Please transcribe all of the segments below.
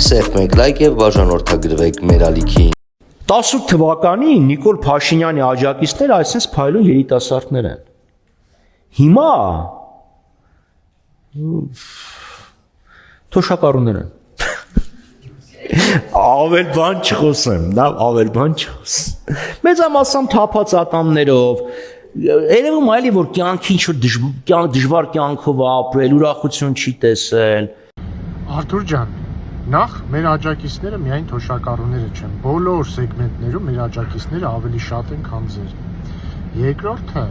Սեղմեք լայք եւ բաժանորդագրվեք մեր ալիքին։ 18 թվականին Նիկոլ Փաշինյանի աջակիցները այսպես փայլուն երիտասարդներ են։ Հիմա թոշակառուներ են։ Ավել բան չխոսեմ, ավել բան չխոսեմ։ Մեծամասամբ թափած ատամներով, երևում այլի որ կյանքի ինչ-որ դժվար կյանքով ապրել, ուրախություն չի տեսել։ Արթուր ջան, նախ մեր աջակիցները միայն թոշակառուները չեն, բոլոր սեգմենտներում մեր աջակիցները ավելի շատ են, քան ձեր։ Երկրորդը,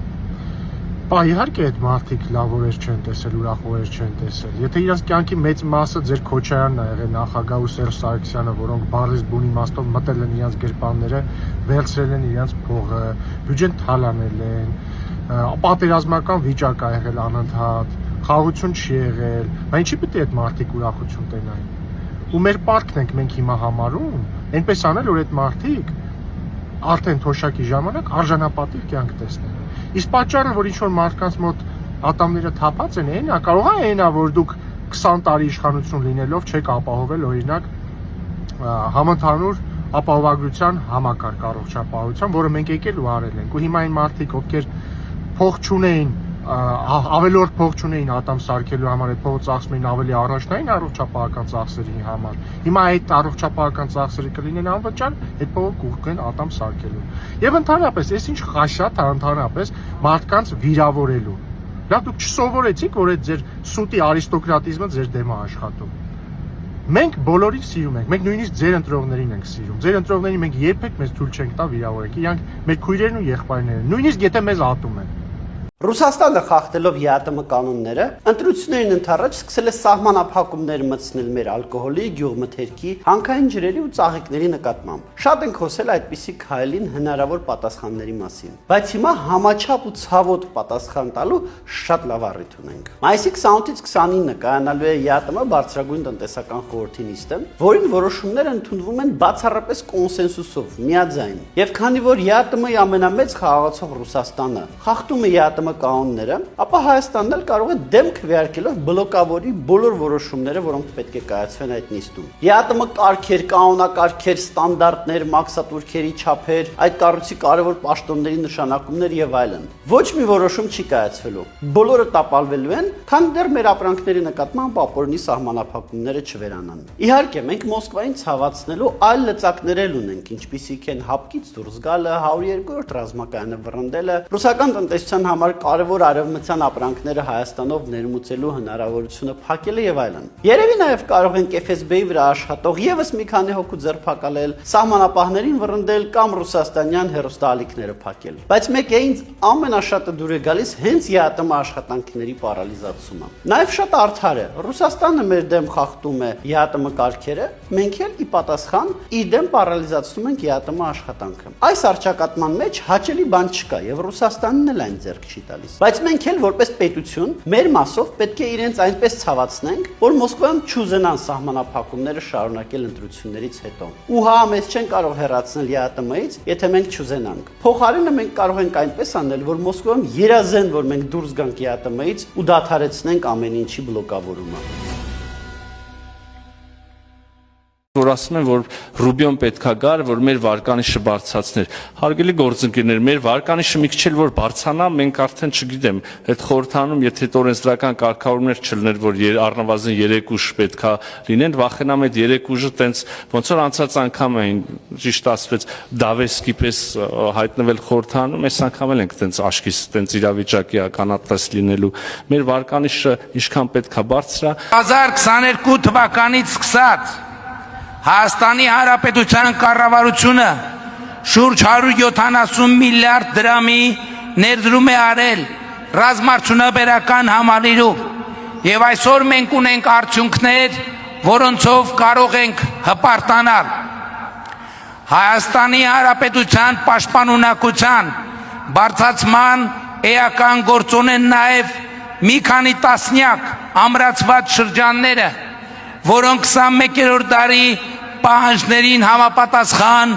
իհարկե այդ մարդիկ լավորեր չեն տեսել, ուրախորեր չեն տեսել։ Եթե իրենց կյանքի մեծ մասը ձեր Քոչարյանն ա եղել, նախագահ ու Սերժ Սարգսյանը, որոնք բառից բուն իմաստով մտել են իրենց գրպանները, վերցրել են իրենց փողը, բյուջեն թալանել են, պատերազմական վիճակ ա եղել անընդհատ, խաղաղություն չի եղել, բայց ինչի՞ պետք է այդ մարդիկ ուրախություն տենային։ Ու մեր պարտքն ենք մենք հիմա համարում, այնպես անել, որ այդ մարդիկ արդեն թոշակի ժամանակ արժանապատիվ կյանք տեսնեն։ Իսկ պատճառը, որ ինչ-որ մարդկանց մոտ ատամները թափած են, այնա կարող է այնա, որ դուք 20 տարի իշխանություն լինելով չեք ապահովել օրինակ համընդհանուր ապահովագրության համակարգ առողջապահության, որը մենք եկել ու արել ենք։ Ու հիմա այն մարդիկ, ովքեր փող չունեին, ավելորդ փող չունեին ատամ սարքելու համար, այդ փողը ծախսում էին ավելի առաջնային առողջապահական ծախսերի համար։ Հիմա այդ առողջապահական ծախսերը կլինեն անվճար, այդ փողը կուղարկեն ատամ սարքելու։ Եվ ընդհանրապես, այս ինչ խաշատ է ընդհանրապես մարդկանց վիրավորելու։ Լավ, դուք չսովորեցիք, որ այդ ձեր սուտի արիստոկրատիզմը ձեր դեմ է աշխատում։ Մենք բոլորին սիրում ենք, մենք նույնիսկ ձեր ընտրողներին ենք սիրում։ Ձեր ընտրողներին մենք երբեք մեզ թույլ չենք տա վիրավորեք։ Իրանք մեր քույրերն ու եղբայրներն են, նույնիսկ եթե մեզ ատում են։ Ռուսաստանը խախտելով ԵԱՏՄ կանոնները, ընտրություններին ընդառաջ սկսել է սահմանափակումներ մտցնել մեր ալկոհոլի, գյուղմթերքի, հանքային ջրերի ու ծաղիկների նկատմամբ։ Շատ ենք խոսել այդպիսի քայլին հնարավոր պատասխանների մասին, բայց հիմա համաչափ ու ցավոտ պատասխան տալու շատ լավ առիթ ունենք։ Մայիսի 28-ից 29-ը կայանալու է ԵԱՏՄ բարձրագույն տնտեսական խորհրդի նիստը, որին որոշումները ընդունվում են բացառապես կոնսենսուսով, միաձայն։ Եվ քանի որ ԵԱՏՄ-ի ամենամեծ խաղացող Ռուսաստանը խախտում է ԵԱՏՄ կանոնները, ապա Հայաստանն էլ կարող է դեմ քվեարկելով բլոկավորի բոլոր որոշումները, որոնք պետք է կայացվեն այդ նիստում։ ԵԱՏՄ կարգեր, կանոնակարգեր, ստանդարտներ, մաքսատուրքերի չափեր, այդ կառույցի կարևոր պաշտոնների նշանակումներ եւ այլն։ Ոչ մի որոշում չի կայացվելու։ Բոլորը տապալվելու են, քանի դեռ մեր ապրանքների նկատմամբ ապօրինի սահմանափակումները չվերանան։ Իհարկե, մենք Մոսկվային ցավացնելու այլ լծակներ էլ ունենք, ինչպիսիք են հապկից դուրս գալը, 102-րդ ռազմակայանը վռնդելը, ռուսական տնտեսության համար կարևոր արևմտյան ապրանքները Հայաստանով ներմուծելու հնարավորությունը փակելը եւ այլն։ Երևի նաեւ կարող ենք FSB-ի վրա աշխատող եւս մի քանի հոգու ձերբակալել, սահմանապահներին վռնդել կամ ռուսաստանյան հեռուստաալիքները փակել։ Բայց մեկ է ինձ ամենաշատը դուր է գալիս հենց ԵԱՏՄ աշխատանքների պարալիզացումը։ Նաեւ շատ արդար է։ Ռուսաստանը մեր դեմ խախտում է ԵԱՏՄ կարգերը, մենք էլ ի պատասխան իր դեմ պարալիզացնում ենք ԵԱՏՄ աշխատանքը։ Այս արճակատման մեջ հաճելի բան չկա եւ Ռուսաստանն էլ այն ձեռք չի տալիս։ Բայց մենք էլ որպես պետություն մեր մասով պետք է իրենց այնպես ցավացնենք, որ Մոսկվայում չուզենան սահմանափակումները շարունակել ընտրություններից հետո։ Ու հա, մեզ չեն կարող հեռացնել ԵԱՏՄ-ից, եթե մենք չուզենանք։ Փոխարենը մենք կարող ենք այնպես անել, որ Մոսկվայում երազեն, որ մենք դուրս գանք ԵԱՏՄ-ից ու դադարեցնենք ամեն ինչի բլոկավորումը։ Որ ասում են, որ Ռուբիոն պետքա գար, որ մեր վարկանիշը բարձրացներ։ Հարգելի գործընկերներ, մեր վարկանիշը մի քիչ էլ որ բարձրանա, մենք արդեն չգիտեմ, այդ խորհրդանում, եթե օրենսդրական կարգավորումներ չլներ, որ առնվազն 3 ուժ պետքա լինեն, վախենամ այդ 3 ուժը տենց ոնց որ անցած անգամ էին, ճիշտ ասվեց, Դավեսկի պես հայտնվել խորհրդանում, այս անգամ էլ ենք տենց աշկիս, տենց իրավիճակի ականատես լինելու։ Մեր վարկանիշը ինչքան պետքա բարձրա։ 2022 թվականից սկսած Հայաստանի Հանրապետության կառավարությունը շուրջ 170 միլիարդ դրամի ներդրում է արել ռազմարդյունաբերական համալիրում եւ այսօր մենք ունենք արդյունքներ, որոնցով կարող ենք հպարտանալ։ Հայաստանի Հանրապետության պաշտպանունակության բարձրացման էական գործոն են նաեւ մի քանի տասնյակ ամրացված շրջանները, որոնք 21-րդ դարի պահանջներին համապատասխան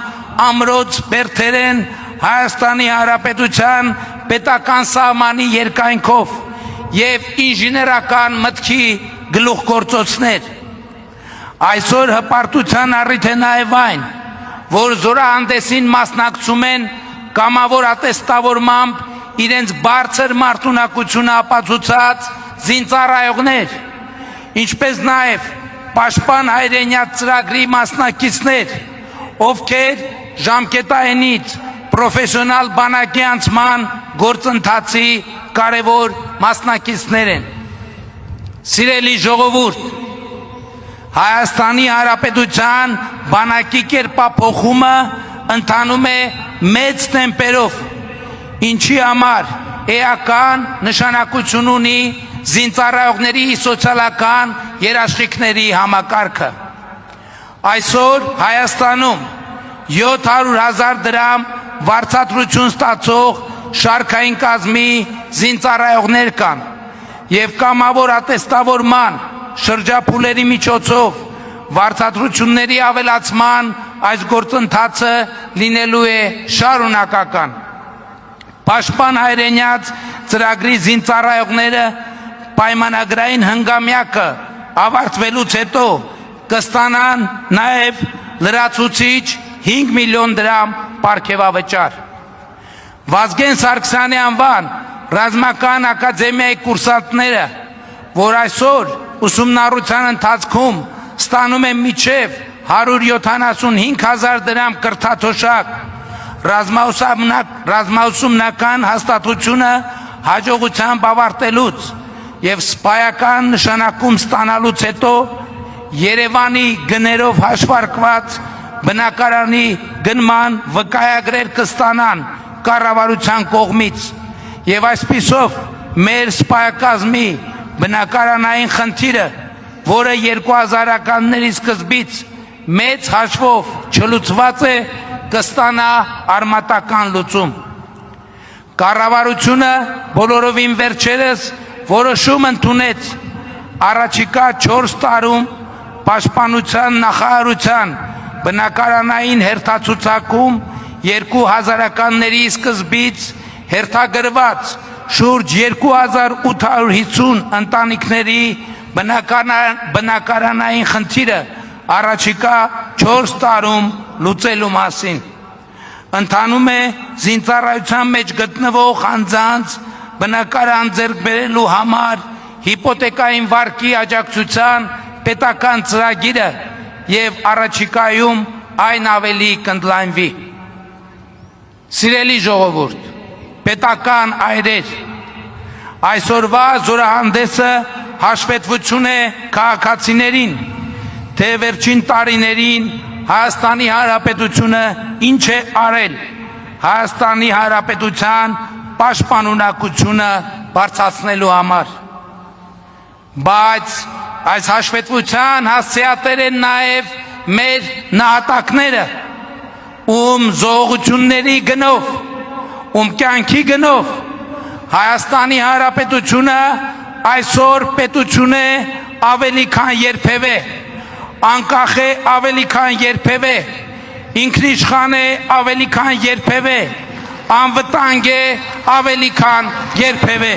ամրոց բերդեր են Հայաստանի Հանրապետության պետական սահմանի երկայնքով եւ ինժեներական մտքի գլուխգործոցներ։ Այսօր հպարտության առիթ է նաև այն, որ զորահանդեսին մասնակցում են կամավոր ատեստավորմամբ իրենց բարձր մարտունակությունը ապացուցած զինծառայողներ, ինչպես նաև Պաշտպան հայրենյաց ծրագրի մասնակիցներ, ովքեր ժամկետայինից պրոֆեսիոնալ բանակի անցման գործընթացի կարևոր մասնակիցներ են։ Սիրելի ժողովուրդ, Հայաստանի Հանրապետության բանակի կերպափոխումը ընթանում է մեծ տեմպերով, ինչի համար էական նշանակություն ունի զինծառայողների սոցիալական երաշխիքների համակարգը։ Այսօր Հայաստանում 700,000 դրամ վարձատրություն ստացող շարքային կազմի զինծառայողներ կան եւ կամավոր ատեստավորման շրջափուլերի միջոցով վարձատրությունների ավելացման այս գործընթացը լինելու է շարունակական։ Պաշտպան հայրենյաց ծրագրի զինծառայողները պայմանագրային հնգամյակը ավարտվելուց հետո կստանան նաև լրացուցիչ 5 միլիոն դրամ պարգևավճար։ Վազգեն Սարգսյանի անվան ռազմական ակադեմիայի կուրսանտները, որ այսօր ուսումնառության ընթացքում ստանում են մինչև 175,000 դրամ կրթաթոշակ, ռազմաուսումնական հաստատությունը հաջողությամբ ավարտելուց եւ սպայական նշանակում ստանալուց հետո Երևանի գներով հաշվարկված բնակարանի գնման վկայագրեր կստանան կառավարության կողմից եւ այսպիսով մեր սպայակազմի բնակարանային խնդիրը, որը 2000-ականների սկզբից մեծ հաշվով չլուծված է, կստանա արմատական լուծում։ Կառավարությունը բոլորովին վերջերս որոշում ընդունեց առաջիկա 4 տարում Պաշտպանության նախարարության բնակարանային հերթացուցակում 2000-ականների սկզբից հերթագրված շուրջ 2850 ընտանիքների բնակարանային խնդիրը առաջիկա 4 տարում լուծելու մասին։ Ընթանում է զինծառայության մեջ գտնվող անձանց բնակարան ձեռք բերելու համար հիպոթեկային վարկի աջակցության պետական ծրագիրը եւ առաջիկայում այն ավելի կընդլայնվի։ Սիրելի ժողովուրդ, պետական այրեր, այսօրվա զորահանդեսը հաշվետվություն է քաղաքացիներին, թե վերջին տարիներին Հայաստանի Հանրապետությունը ինչ է արել Հայաստանի Հանրապետության պաշտպանունակությունը բարձրացնելու համար։ Բայց այս հաշվետվության հասցեատեր են նաև մեր նահատակները, ում զոհությունների գնով, ում կյանքի գնով Հայաստանի Հանրապետությունը այսօր պետություն է ավելի քան երբևէ, անկախ է ավելի քան երբևէ, ինքնիշխան է ավելի քան երբևէ, անվտանգ է ավելի քան երբևէ։